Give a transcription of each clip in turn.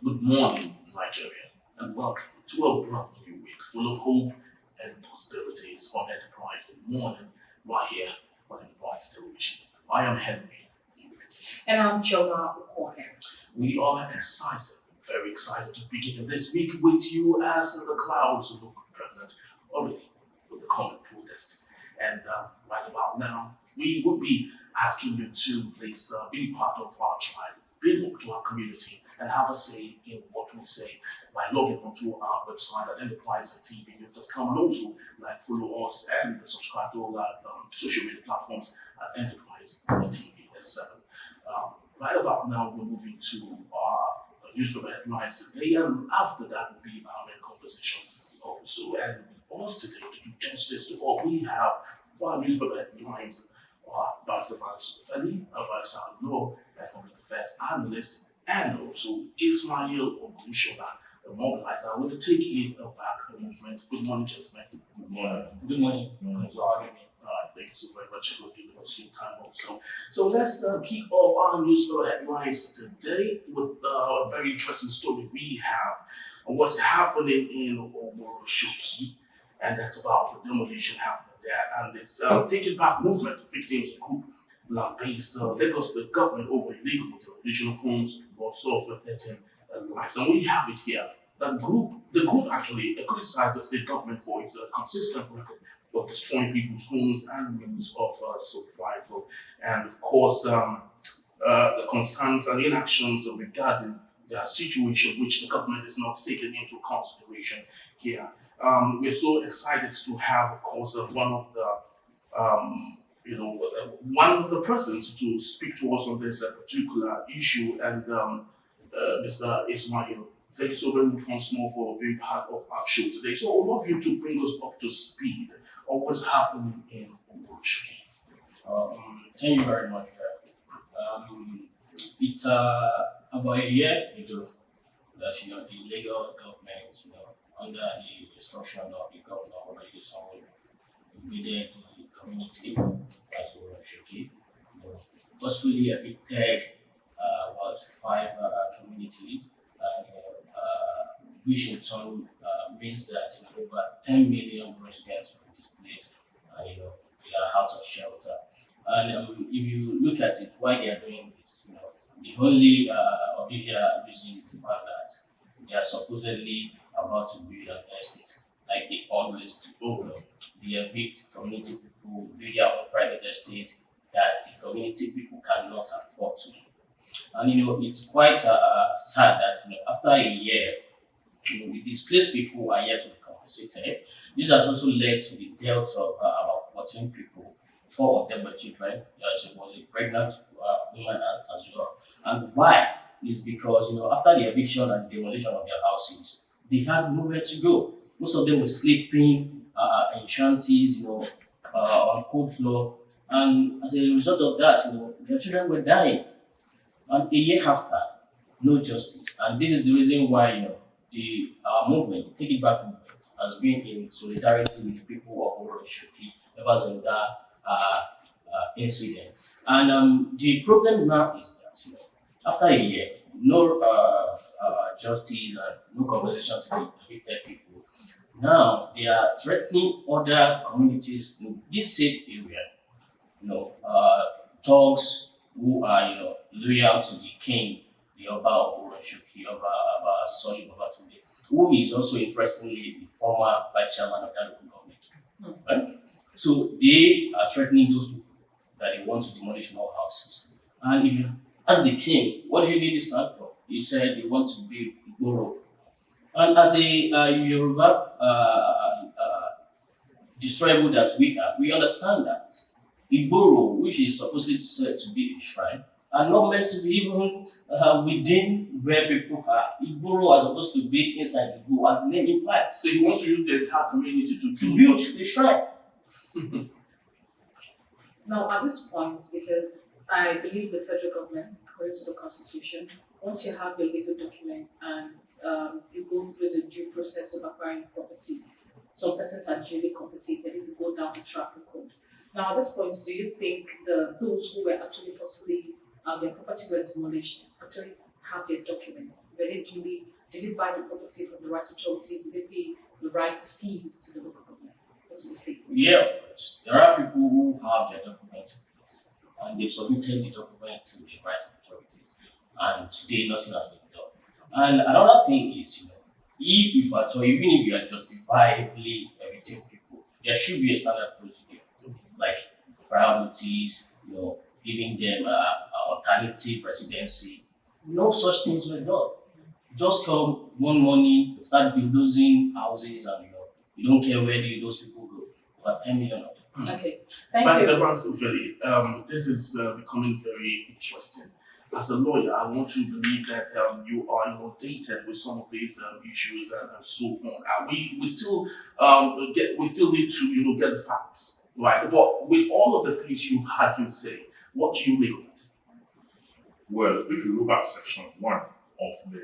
Good morning, Nigeria, and welcome to a brand new week full of hope and possibilities from Enterprise in the morning, right here on Enterprise Television. I am Henry. And I'm Choma Okoye. We are excited, very excited to begin this week with you as the clouds look pregnant already with the coming protest. And right about now, we will be asking you to please be part of our tribe, belong to our community, and have a say in what we say by logging onto our website at enterprisetvnews.com, and also follow us and subscribe to all our social media platforms at Enterprise TV S7. Right about now, we're moving to our newspaper headlines today, and after that will be our main conversation also. And with us today to do justice to what we have for our newspaper headlines are Barrister Valis Feli, a barrister in law and public affairs analyst, and also Ismail Ogushola, the mobilizer with the Take It Back the movement. Good morning, gentlemen. Good morning. Good morning. Thanks for having me. Thank you so very much for giving us your time also. So let's kick off our newspaper headlines today with a very interesting story we have on what's happening in Omoroshoki, and that's about the demolition happening there. And it's Take It Back movement victims group Lambast Lagos the government over illegal demolition of homes also affecting lives. And we have it here. The group actually criticizes the state government for its consistent record of destroying people's homes and means of survival, and of course the concerns and inactions regarding the situation which the government is not taking into consideration here. We're so excited to have, of course, one of the persons to speak to us on this particular issue, and Mr. Ismail. Thank you so very much once more for being part of our show today. So I would love you to bring us up to speed on what's happening in Omoroshoki. Thank you very much. It's about a year ago that the Lagos government, under the instruction of the governor already somewhere, invaded the community as Omoroshoki. Forcefully evicted about 5 communities, which in turn means that over 10 million residents were displaced. They are out of shelter. And if you look at it, why they are doing this, the only official reason is the fact that they are supposedly about to build an estate, like they always do. They evict community people, build their own private estate that the community people cannot afford to. And it's quite sad that after a year, the displaced people are yet to be compensated. This has also led to the deaths of about 14 people. 4 of them were children. There was a pregnant woman as well. And why? Is because after the eviction and demolition of their houses, they had nowhere to go. Most of them were sleeping in shanties, on cold floor, and as a result of that, their children were dying. And a year after, no justice. And this is the reason why the movement, Take It Back movement, has been in solidarity with the people of Omoroshoki ever since that incident. And the problem now is that after a year, no justice and no conversation to the evicted people. Now they are threatening other communities in this same area. Thugs who are loyal to the king, the Oba of Omoroshoki, Oba Soli Babatunde, who is also interestingly the former vice chairman of that local government. Right? So they are threatening those people that they want to demolish more houses. And if you ask the king, what do you need this land for? He said they want to build Igboro. And as a Yoruba destroyable that we understand that Igboro, which is supposedly said to be a shrine, are not meant to be even within where people are. Igboro are supposed to be inside Igbo, as the name implies. So he wants to use the entire community to build the shrine. Now, at this point, because I believe the federal government, according to the constitution, once you have your legal documents and you go through the due process of acquiring property, some persons are duly compensated if you go down the track record. Now, at this point, do you think those who were actually forcefully, their property were demolished, actually have their documents? Did they buy the property from the right authorities? Did they pay the right fees to the local government? What's the statement? Yeah, of course. There are people who have their documents in place and they've submitted the documents to the right authorities, and today nothing has been done. And another thing is, if at all, even if you are justifiably evicting people, there should be a standard procedure, like prior notice, giving them alternative residency. No such things were done. Just come one morning, start bulldozing houses, and you don't care where those people go. About 10 million of them. Okay, thank But you. this is becoming very interesting. As a lawyer, I want to believe that you are dated with some of these issues and so on. We still need to get the facts right. But with all of the things you've had him say, what do you make of it? Well, if you look at Section 1 of the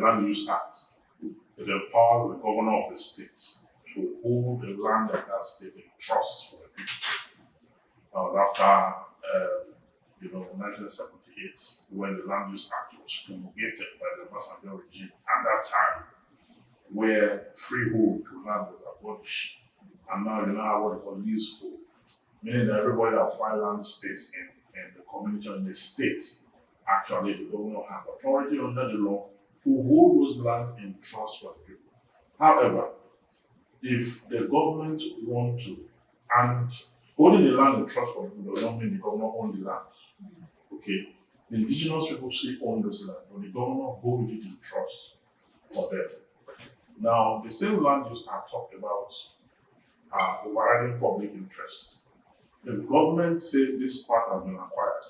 Land Use Act, it empowers the governor of the state to hold the land of that state in trust for the people. After 1978, when the Land Use Act was promulgated by the Obasanjo regime, at that time, where freehold to land was abolished, and now you now have what they call leasehold, meaning that everybody that acquires land space in the community or in the state, actually the governor has authority under the law to hold those land in trust for the people. However, if the government want to, and holding the land in trust for people does not mean the governor owns the land. Okay, the indigenous people still own those land, but the governor holds it in trust for them. Now, the same land use I talked about overriding public interest. The government say this part has been acquired,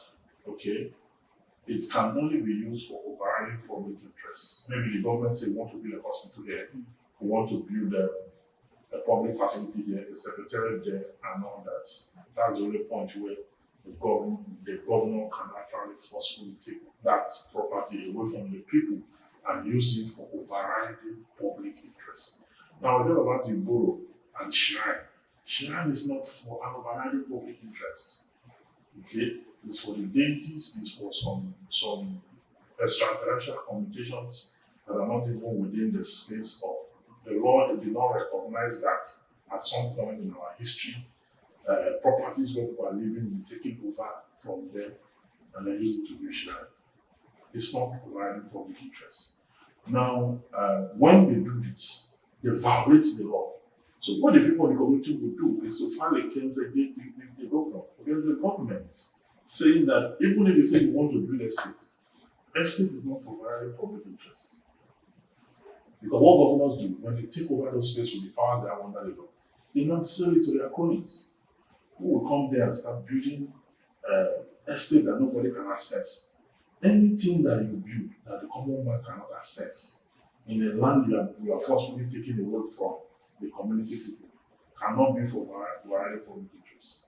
okay, it can only be used for overriding public interest. Maybe the government say we want to build a hospital here, we want to build a public facility here, a secretariat there, and all that. That's the only point where the governor can actually forcefully take that property away from the people and use it for overriding public interest. Now, we're about Igboro and Shrine. Shrine is not for an overriding public interest. Okay? It's for the deities, it's for some extraterrestrial communications that are not even within the space of the law. They did not recognize that at some point in our history, properties where people are living will be taken over from them and then use it to build shrine. It's not providing public interest. Now, when they do this, they violate the law. So what the people in the community will do is to file a case against the government, against the government, saying that even if you say you want to build estate is not for providing public interest. Because what governors do, when they take over those space with the power they have under the law, they now sell it to their cronies, who will come there and start building estate that nobody can access. Anything that you build that the common man cannot access in a land you are forcefully taking away from the community people cannot be for variety public interest.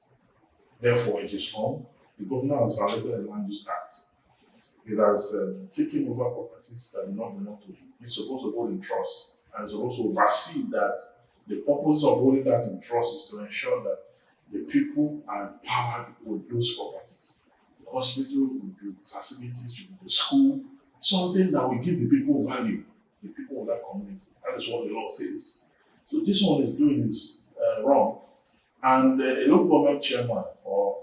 Therefore, it is wrong. The governor has violated the Land Use Act. It has taken over properties that do not belong to him. He's supposed to hold in trust and is supposed to oversee that. The purpose of holding that in trust is to ensure that the people are empowered with those properties. The hospital, the facilities, the school, something that will give the people value, the people of that community. That is what the law says. So this one is doing is wrong. And a local government chairman or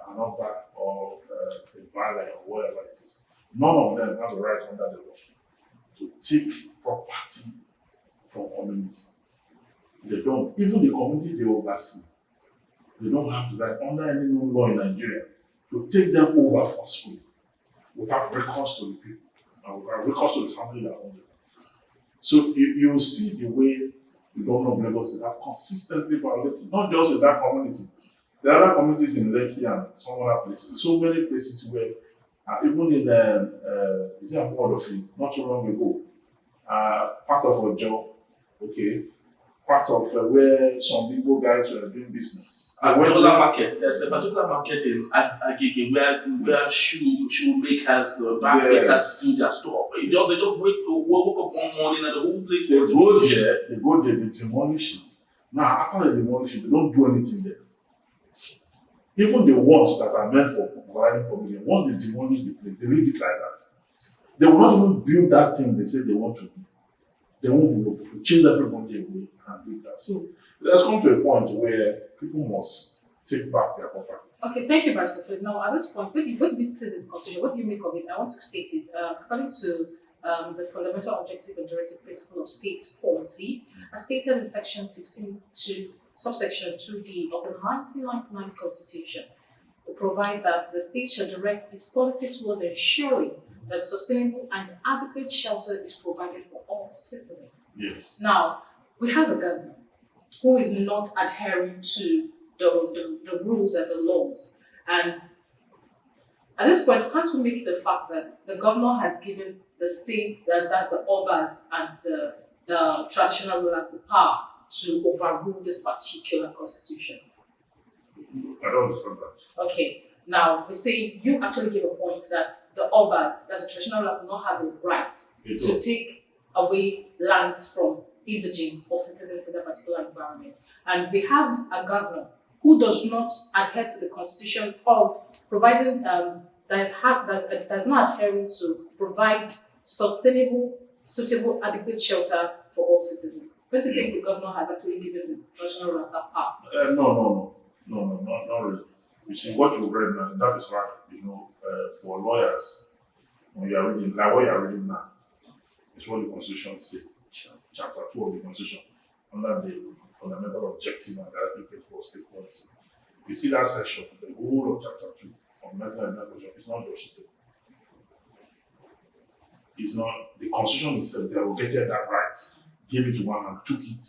an upper or a valet or whatever it is, none of them have the right under the law to take property from community. They don't. Even the community they oversee, they don't have the right under any known law in Nigeria to take them over forcefully without recourse to the people and without recourse to the family that own them. So you see the way the governor of Lagos have consistently violated, not just in that community. There are other communities in Lekki and some other places, so many places where, even in is it Amodofi, not too long ago, part of Ojo, okay, part of where some Igbo guys were doing business. At particular market, there's a particular market in Agege where shoemakers, bagmakers do their stuff. They just woke up one morning and the whole place They go there, they demolish it. Now, after they demolish it, they don't do anything there. Even the ones that are meant for providing public, once they demolish the place, they leave it like that. They will not even build that thing they say they want to do. They won't be able to chase everybody away and do that. So it has come to a point where people must take back their property. Okay, thank you, Barrister Philip. Now, at this point, what do we see this constitution? What do you make of it? I want to state it. According to the fundamental objective and directive principle of state policy, as stated in section 16.2, subsection 2D of the 1999 Constitution, to provide that the state shall direct its policy towards ensuring that sustainable and adequate shelter is provided for all citizens. Yes. Now, we have a government who is not adhering to the rules and the laws. And at this point, can't we make the fact that the governor has given the states, that's the obas and the traditional rulers, the power to overrule this particular constitution? I don't understand that. Okay, now we say you actually give a point that the obas, that's the traditional rulers, do not have the right to take away lands from indigents or citizens in that particular environment. And we have a governor who does not adhere to the constitution of providing, does not adhering to provide sustainable, suitable, adequate shelter for all citizens. Don't you think the governor has actually given the traditional rulers that power? No, not really. You see, what you read now, that is right. For lawyers, when you are reading, like what you are reading now, it's what the Constitution says. Chapter 2 of the Constitution, under the fundamental objective and directive principle of state policy. You see that section, the whole of chapter 2 of mental and Constitution, it's not just it's not the Constitution itself, derogated that right, gave it to one and took it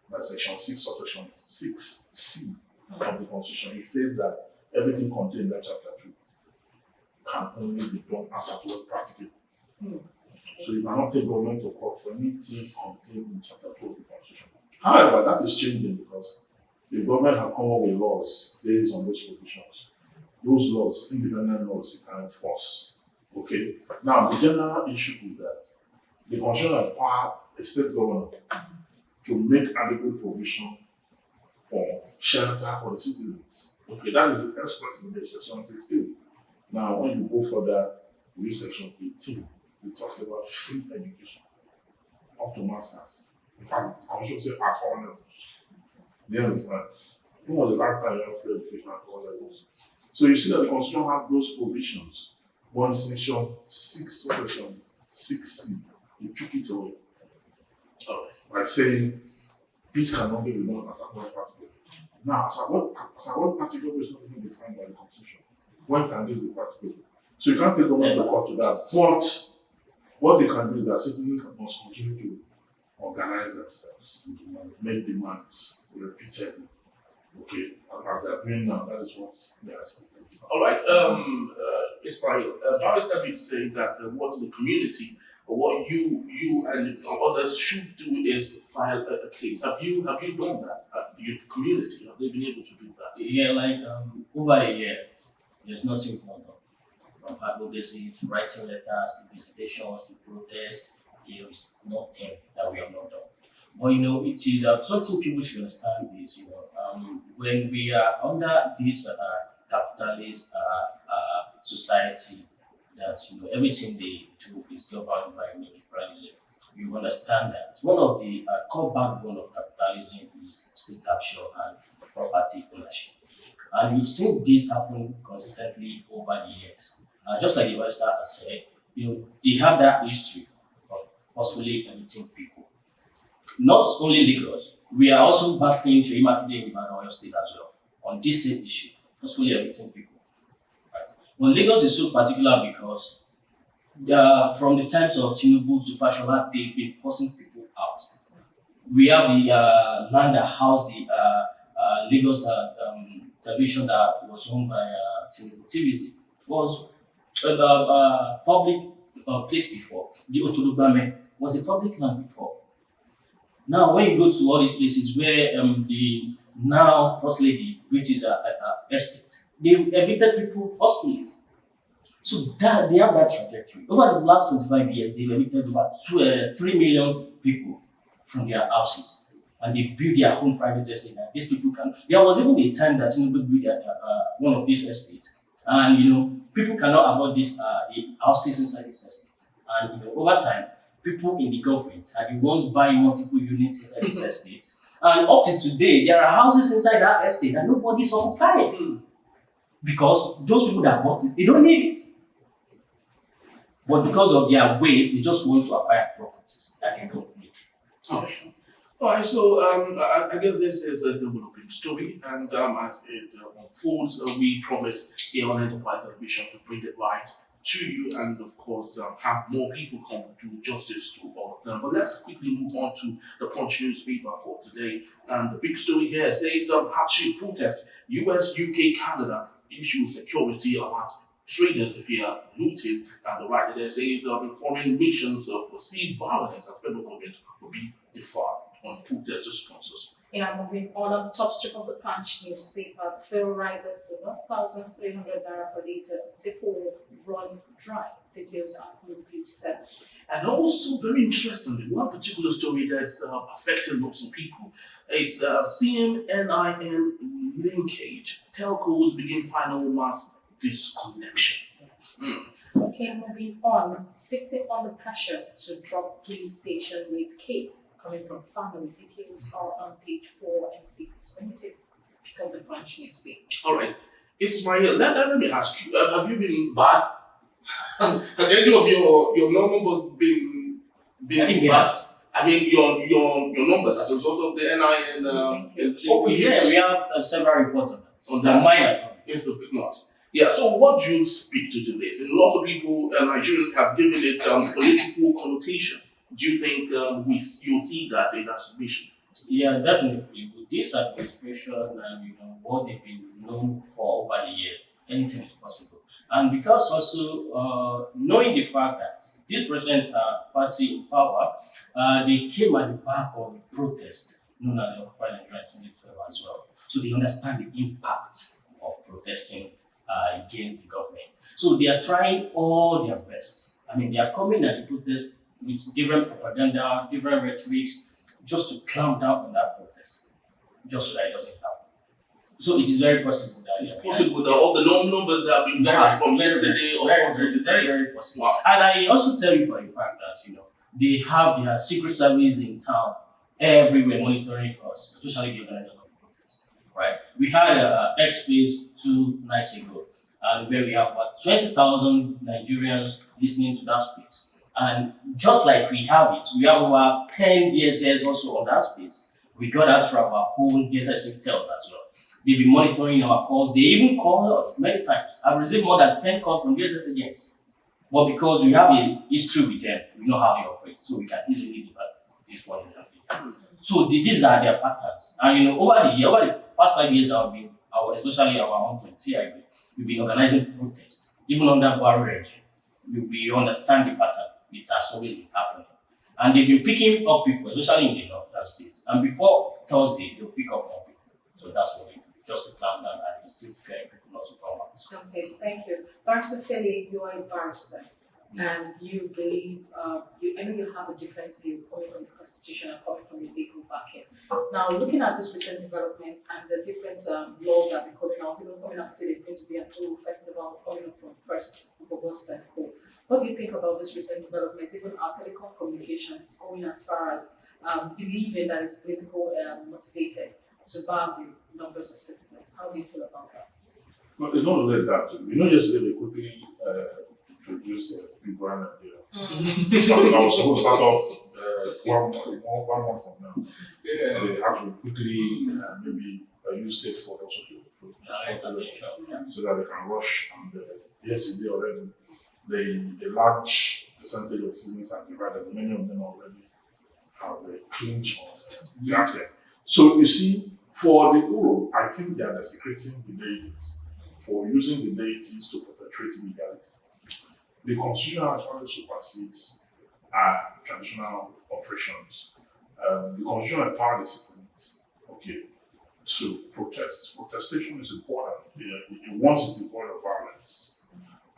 by section 6, subsection 6C of the Constitution. It says that everything contained in that chapter 2 can only be done as at work practically. So you cannot take government to court for anything contained in chapter 2 of the Constitution. However, that is changing because the government have come up with laws based on those provisions. Those laws, independent laws, you can enforce. Okay. Now, the general issue is that the Constitution empower a state government to make adequate provision for shelter for the citizens. Okay, that is the first point in section 16. Now, when you go further, with section 18, it talks about free education up to masters. In fact, the Constitution says at all levels. Do you understand? When was the last time you had free education at all levels? So you see that the Constitution has those provisions. One section 6, subsection 6C, you took it away. By saying this cannot be done as a one particle. Now, as a one particle is not even defined by the Constitution. When can this be practical? So you can't take government to court to that. But what they can do is that citizens must continue to organize themselves, make demands repeatedly. Okay, and as they're doing now, that is what they are expecting. All right, Ismail, Barrister did say that what the community, or what you and others should do is file a case. Have you done that? Your community, have they been able to do that? Yeah, like over a year, there's nothing going on. From advocacy to writing letters to visitations to protest, there is nothing that we have not done. But it is something people should understand is when we are under this capitalist society that everything they do is governed by neoliberalism. You understand that one of the core backbone of capitalism is state capture and property ownership, and we've seen this happen consistently over the years. Just like the Barrister has said, they have that history of forcefully evicting people. Not only Lagos, we are also battling Sheyi Makinde in Ibadan, Oyo State as well on this same issue, forcefully evicting people. Right? Well, Lagos is so particular because from the times of Tinubu to Fashola, they've been forcing people out. We have the land that housed the Lagos television that was owned by Tinubu TVZ. Was a public place before. The Otolugbame was a public land before. Now, when you go to all these places where the now First Lady, which is estate, they evicted people forcefully. So that they have that trajectory. Over the last 25 years, they've evicted about 3 million people from their houses. And they build their own private estate. And these people can. There was even a time that Tinubu built one of these estates. And people cannot avoid the houses inside this estate. And over time, people in the government are the ones buying multiple units inside these estates. And up to today, there are houses inside that estate that nobody's occupying. Because those people that bought it, they don't need it. But because of their way, they just want to acquire properties that they don't need. Okay. All right, so I guess this is a developing story, and as it unfolds, we promise here on Enterprise Television to bring it right to you, and of course have more people come do justice to all of them. But let's quickly move on to the Punch newspaper for today. And the big story here says hardship protest: US, UK, Canada issue security alert. Traders fear looting, and the writer there says foreign missions foresee violence and federal government will be deferred on protest responses. Yeah, moving on top strip of the Punch newspaper, fuel rises to 1,300 naira per litre. Depot will run dry. Details are on page 7. And also, very interestingly, one particular story that's affecting lots of people is CMNIN linkage. Telcos begin final mass disconnection. Okay, moving on. Victim under pressure to drop police station rape case coming from family. Details are on page 4 and 6. When you say pick up the Punch newspaper. All right, Ismail, let me ask you: have you been bad? Have any of your numbers been bad? I mean, your numbers as a result of the NIN. Yeah, we have several reports on that. On that. Minor. Yes, it's not. Yeah, so what do you speak to this? And lots of people, Nigerians, have given it political connotation. Do you think you'll see that in that submission? Yeah, definitely. With this administration and what they've been known for over the years, anything is possible. And because also knowing the fact that this present party in power, they came at the back of the protest known as the Occupy Nigeria 2012 as well. So they understand the impact of protesting against the government. So they are trying all their best. I mean, they are coming at the protest with different propaganda, different rhetorics, just to clamp down on that protest, just so that it doesn't happen. So it is very possible that it's possible that all the numbers have been bad from yesterday or until today. Very possible. Wow. And I also tell you for a fact that they have their secret service in town everywhere monitoring us, especially the organizers of the protest. Right? We had X-Space 2 nights ago, where we have about 20,000 Nigerians listening to that space. And just like we have it, we have over 10 DSS also on that space. We got that from our own DSS intel as well. They've been monitoring our calls. They even call us many times. I've received more than 10 calls from DSS agents. But because we have a history with them, we know how they operate, so we can easily develop this one is happening. So these are their patterns. And over the past 5 years, especially our own friend CIB, we've been organizing protests. Even under Buhari regime, we understand the pattern. It has always been happening. And they've been picking up people, especially in the northern states. And before Thursday, they'll pick up more people. So that's what we do, just to clamp down and instill fear in people not to come out. Okay, thank you. Barrister Feli, you are a barrister, and you believe, I know you have a different view coming from the Constitution and coming from the legal backing. Now, looking at this recent development and the different laws that have been coming out, even coming out today, there's going to be a whole festival coming up from 1st of August and co. What do you think about this recent development, even our telecom communications going as far as believing that it's political motivated to ban the numbers of citizens? How do you feel about that? Well, it's not like that. Yesterday we quickly introduced people in Nigeria. So I was supposed to start off 1 month from now. Yeah. They have to quickly maybe use state for also so that they can rush. And yesterday already, the large percentage of citizens are divided. Many of them already have a clinch on reacting. So you see, for the Euro, I think they are desecrating the deities for using the deities to perpetrate illegality. The Constitution actually supersedes traditional operations. The Constitution empowers the citizens, to protest. Protestation is important. It wants to devoid of violence.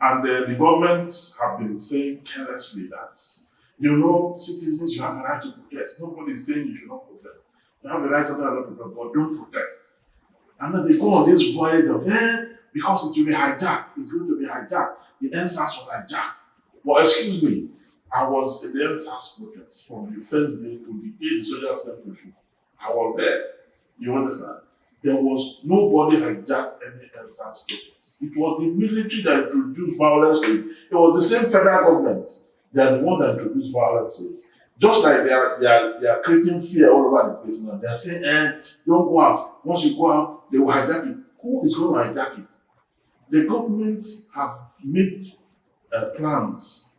And the governments have been saying carelessly that, citizens, you have a right to protest. Nobody is saying you should not protest. You have a right to protest, but don't protest. And then they go on this voyage of, because it will be hijacked. It's going to be hijacked. The NSAS was hijacked. But excuse me, I was in the NSAS protest from the first day to the day the soldiers left the field. I was there. You understand? There was nobody hijacked any NSAS protest. It was the military that introduced violence to it. It was the same federal government that the one that introduced violence to it. Just like they are creating fear all over the place now. They are saying, don't go out. Once you go out, they will hijack it. Who is going to hijack it? The government have made plans.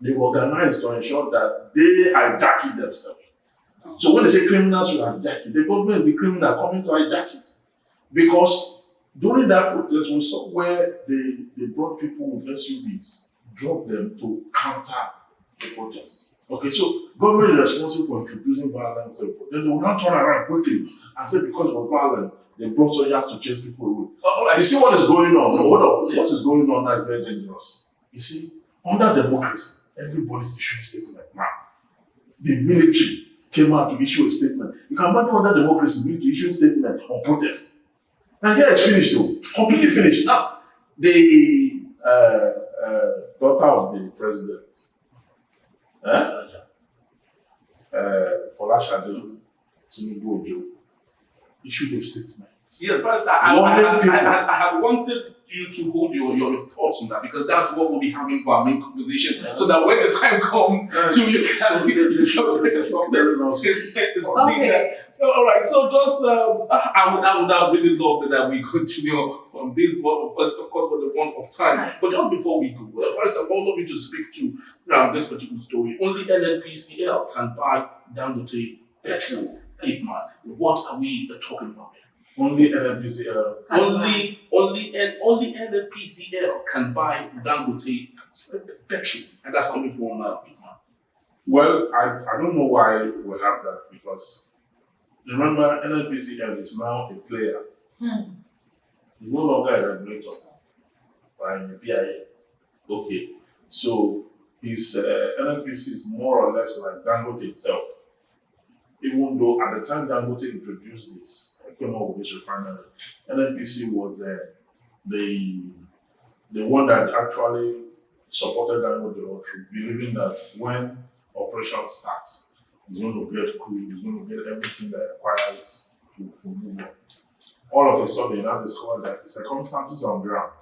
They've organized to ensure that they hijack it themselves. So when they say criminals should hijack it, the government is the criminal coming to hijack it. Because during that protest, we saw where they brought people with SUVs, dropped them to counter the protests. Okay, so government is responsible for introducing violence to the protest. Then they will not turn around quickly and say because of violence, they brought soldiers to chase people away. You see what is going on? No, hold on. What is going on now is very dangerous. You see, under democracy, everybody's issuing statement now. The military came out to issue a statement. You can imagine under democracy, military issue a statement on protest. Nigeria is finished though, completely finished. Now, the daughter of the president, Folashade Tinubu Ojo, issued a statement. Yes, but I had wanted you to hold your thoughts on that because that's what we'll be having for our main conversation. So that when the time comes, Okay. All right. So just I would have really loved that we continue from this, of course, for the want of time. But just before we go, first I would love you to speak to this particular story. Only NNPCL can buy Dangote petrol. If not, what are we talking about here? Only NNPCL. Only NNPCL can buy Dangote petrol, and that's coming from Ipman. Well, I don't know why we have that because remember NNPCL is now a player. He's no longer a regulator by the PIA. Okay, so his NNPC is more or less like Dangote itself. Even though at the time Dangote introduced this, came up with this refinery, NNPC was the one that actually supported Dangote through, believing that when operation starts, it's going to get crude, it's going to get everything that requires to move on. All of a sudden, now discovered that the circumstances on ground,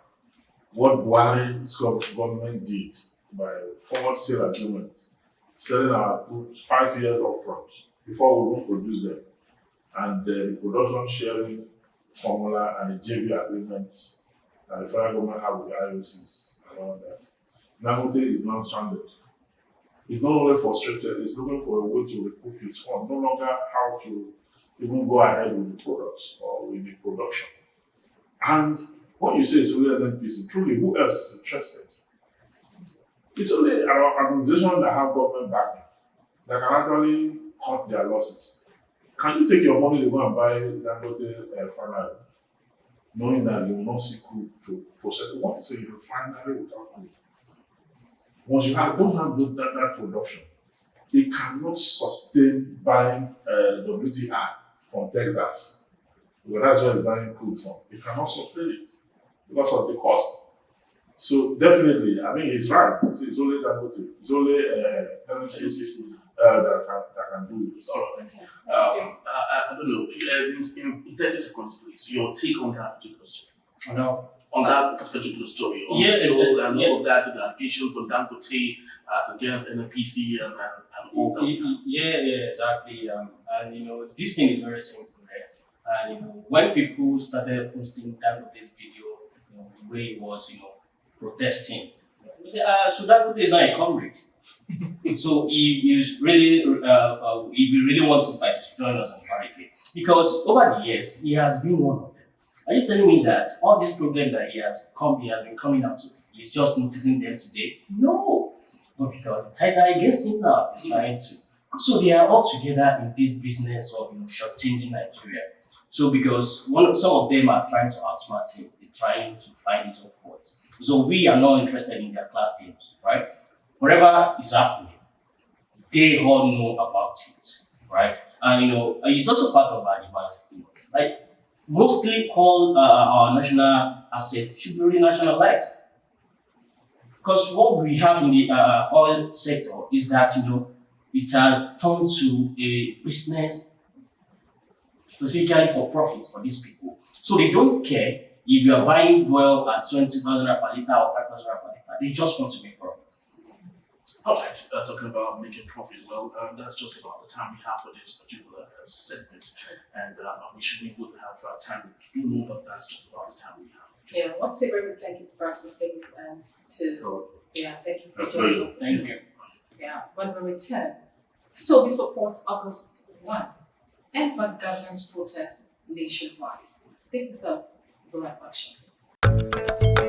what Buhari's government did by forward sale agreement, selling our goods 5 years upfront before we won't produce them, and the production sharing formula and the JV agreements that the federal government have with the IOCs and all that. Dangote is now stranded. He's not only frustrated, he's looking for a way to recoup his fund, no longer how to even go ahead with the products or with the production. And what you say is really an NPC. Truly, who else is interested? It's only an organization that have government backing that can actually cut their losses. Can you take your money to go and buy Dangote refinery, knowing that you will not see crude to process it? What is a refinery without crude? Once you don't have that production, they cannot sustain buying WTI from Texas. Because that's where it's buying crude from. They cannot sustain it because of the cost. So definitely, I mean, he's right. It's only Dangote. It's only NNPC that can do this. I don't know. In 30 seconds, please, your take on that particular story. No. On that particular story, on Yes, fuel and all of that, the allegation from Dangote as against NNPC and all that. Yeah, exactly. And this thing is very simple, right? And when people started posting Dangote's video, the way he was, protesting, they say, so Dangote is not a comrade. So he really wants to fight to join us and fight it. Because over the years, he has been one of them. Are you telling me that all this problem that he has been coming out to, he's just noticing them today? No. But because the tides are against him now, he's trying to. So they are all together in this business of shortchanging Nigeria. So because some of them are trying to outsmart him, he's trying to find his own points. So we are not interested in their class games, right? Whatever is happening, they all know about it, right? And it's also part of our demand. Like mostly all our national assets should be really nationalized. Because what we have in the oil sector is that it has turned to a business specifically for profits for these people. So they don't care if you are buying oil at 20,000 per liter or 5,000 per liter. They just want to make profit. All right, talking about making profit, well, that's just about the time we have for this particular segment. And I wish we would have time to do more, but that's just about the time we have. Yeah, once a very big thank you to Pastor Faith and to, thank you for That's joining pleasure. us. Thank you. Yeah, when we return, Toby supports August 1 and bad governance protest nationwide. Stay with us, we'll be right back shortly.